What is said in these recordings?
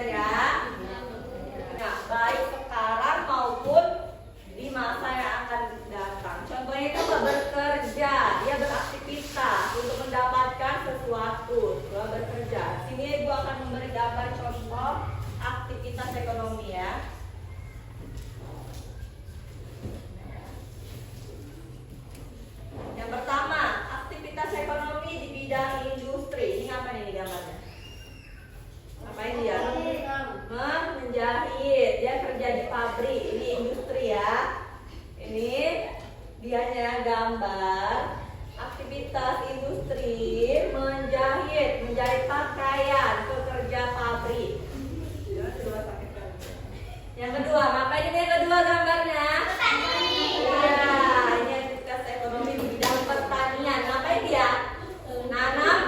kalian ya. Nah, baik sekarang maupun di masa yang akan datang. Contohnya itu bekerja, dia beraktivitas untuk mendapatkan sesuatu. Setelah bekerja. Sini gua akan memberi gambar contoh aktivitas ekonomi ya. Yang pertama, aktivitas ekonomi di bidang industri. Ini apa nih gambarnya? Ngapain dia? Menjahit. Dia kerja di pabrik. Ini industri ya. Ini dianya gambar aktivitas industri menjahit pakaian, pekerja pabrik. Yang kedua, ngapain ini yang kedua gambarnya? Iya, ini aktivitas ekonomi di bidang pertanian. Ngapain dia? Menanam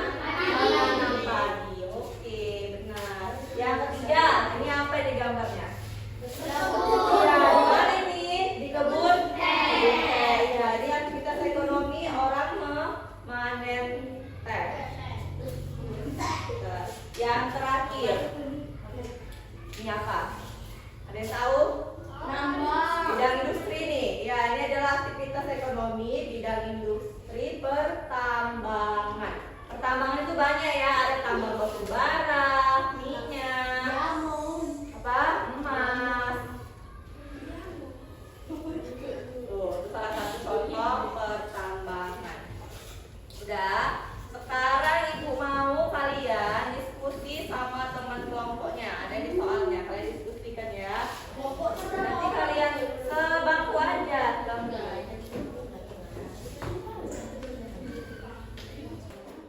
padi. Oke, benar. Yang ketiga, ini apa ini gambarnya? Ya, di mana ini? Di kebun teh. Ya, ini aktivitas ekonomi orang memanen teh. Yang terakhir, ini apa? Ada yang tahu? Bidang industri nih. Ya, ini adalah aktivitas ekonomi bidang industri pertambangan. Pertambangan itu banyak ya, ada tambang batu bara, minyak, apa? Emas. Tuh, itu salah satu contoh pertambangan. Udah. Sekarang ibu mau kalian diskusi sama teman kelompoknya. Ada di soalnya, kalian diskusikan ya. Nanti kalian sebangku aja.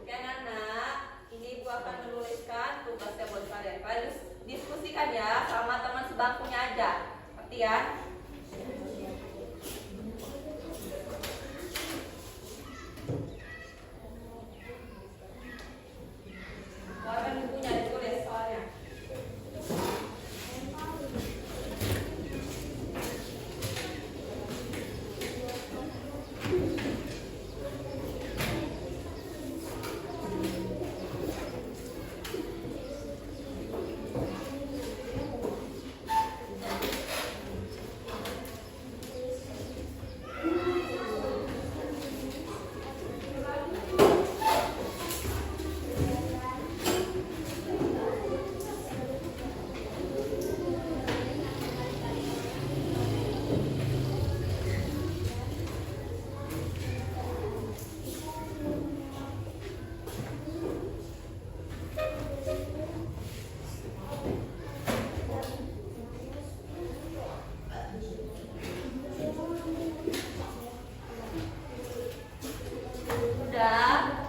Kan anak, ini ibu akan menuliskan tugasnya buat kalian. Kalian diskusikan ya sama teman sebangkunya aja. Ngerti ya? Warna ibunya ditulis soalnya.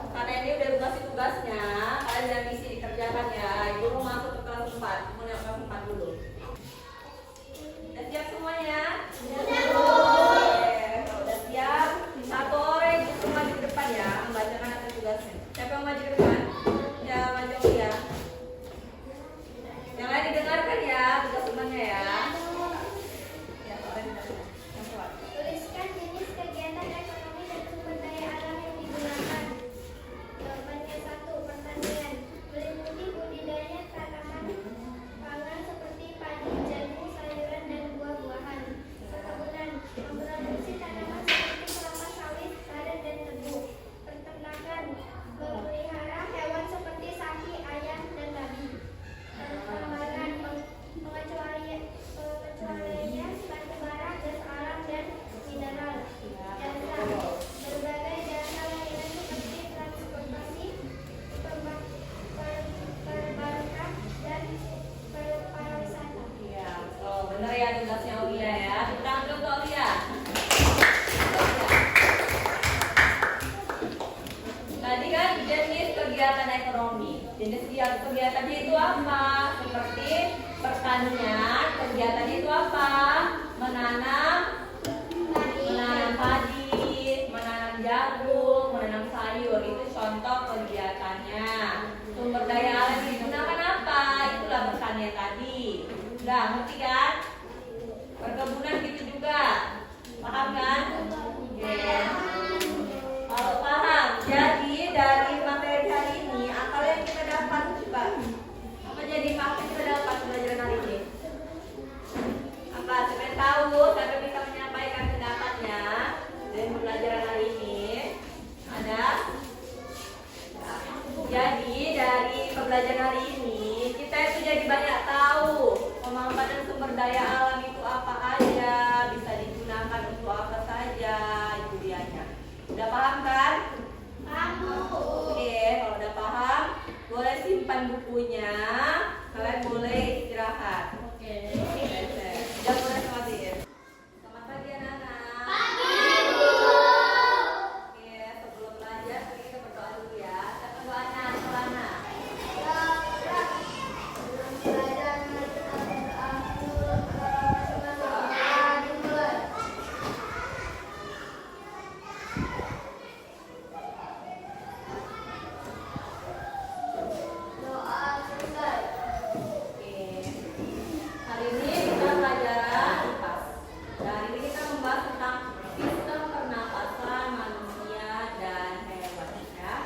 Karena ini udah kasih tugasnya, kalian udah misi dikerjakan ya. Ibu mau masuk ke kelas 4, mau naik kelas 4 dulu. Udah siap semuanya? Oke, kalau udah siap, satu orang itu maju ke depan ya, membacakan atas tugasnya. Siapa yang maju ke depan? Ya, maju ya. Yang lain didengarkan ya, tugas temannya ya. Ya, kalian didengarkan. Tuliskan jenis kegiatan ekonomi dan sumber daya alam yang digunakan. Jawabannya 1. Pertanian. Meliputi budidaya tanaman pangan seperti padi, jagung, sayuran, dan buah-buahan. Perkebunan. Memproduksi tanaman seperti kelapa sawit, karet, dan tebu. Peternakan. Memelihara hewan seperti sapi, ayam, dan babi. Pengembangan. Pengecualian batu bara, gas alam, dan mineral. Jasa. Berbagai jasa layanan seperti transportasi, perbankan, dan pariwisata. Iya, oh bener ya tugasnya Aulia ya. Kita dulu ke Aulia. Tadi kan jenis kegiatan ekonomi. Jenis kegiatannya itu apa? Seperti pertanian, kegiatannya itu apa? Menanam padi, menanam jagung, menanam sayur. Itu contoh kegiatannya. Sumber daya alam yang digunakan apa? Itulah pertanian tadi. Udah, ngerti kan? Perkebunan gitu juga. Paham kan? Oke. Kalau paham, jadi dari materi hari ini, akal yang kita dapat coba. Apa jadi fakta kita dapat Pemanfaatan sumber daya alam itu apa aja, bisa digunakan untuk apa saja, itu dianya. Udah paham kan? Paham, Bu. Oke, kalau udah paham, boleh simpan bukunya. Kalian boleh istirahat. Oke. Udah boleh sholatin. Selamat pagi anak-anak. Pagi, Bu. Oke, sebelum belajar kita berdoa dulu ya. Siapa doanya? Solana. Oke. Hari ini kita pelajaran IPAS. Dan hari ini kita membahas tentang sistem pernapasan manusia dan hewan ya.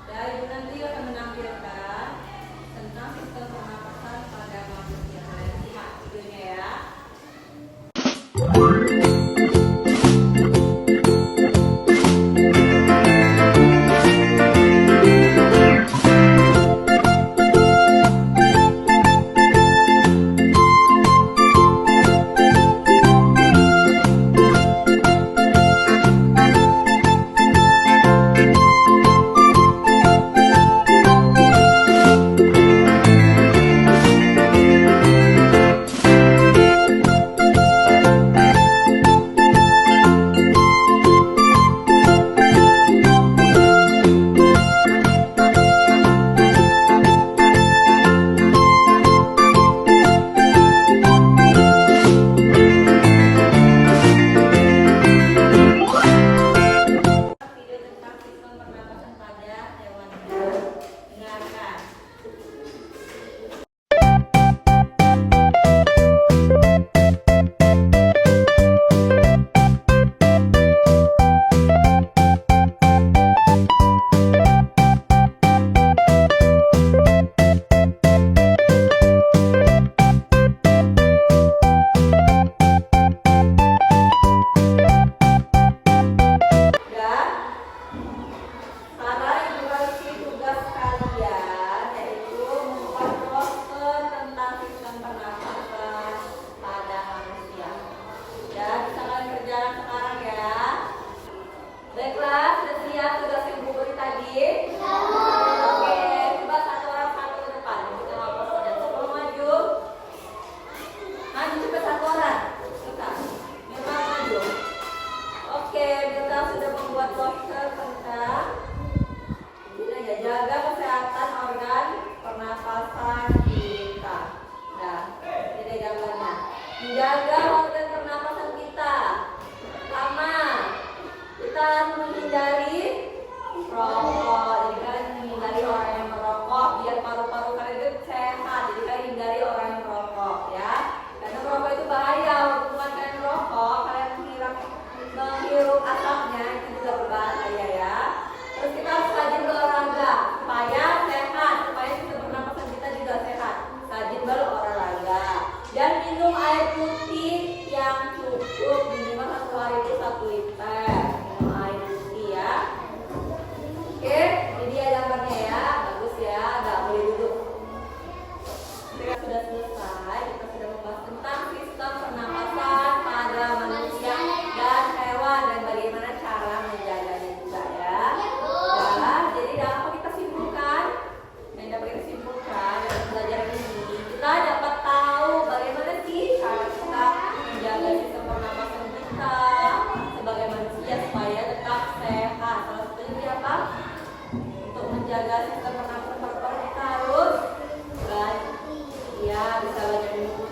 Ya, Ibu nanti akan menampilkan tentang sistem pernapasan pada manusia. Kalian simak videonya ya. Video tentang sistem pernapasan pada hewan. Dengarkan. Dan sekarang Ibu kasih tugas kalian yaitu membuat poster tentang sistem pernapasan pada manusia. Ya, bisa kalian kerjakan sekarang ya. Baiklah, sudah siap tugas yang Ibu beri tadi? Oke, coba satu orang satu ke depan. Kita mau poster. Sebelum maju, maju coba satu orang. Kita, Mirna maju. Oke, kita sudah membuat poster tentang ini ya, jaga kesehatan organ pernapasan kita. Nah, ini gambarnya. Menjaga organ pernapasan kita. Pertama, kita harus menghindari rokok. Jadi kalian menghindari orang yang merokok biar paru-paru kalian itu sehat. Jadi kalian hindari orang yang merokok ya. Karena merokok itu bahaya. Walaupun kalian merokok, kalian menghirup asapnya itu juga berbahaya ya. Terus kita harus rajin berolahraga supaya sehat, supaya sistem pernapasan kita juga sehat. Rajin berolahraga dan minum air putih yang cukup, minimal 1 hari itu 1 liter. Minum air putih ya. Oke, ini dia gambarnya ya, bagus ya, nggak boleh duduk. Kita sudah selesai, kita sudah membahas tentang sistem pernapasan pada manusia dan hewan dan bagaimana cara menjaganya juga ya. Ya, jadi dapat kita simpulkan, yang dapat kita simpulkan dalam pelajaran ini, kita dapat tahu bagaimana sih cara kita menjaga sistem pernapasan kita sebagai manusia supaya tetap sehat. Salah satunya apa? Untuk menjaga sistem pernapasan paru-paru kita harus belajar, ya bisa belajar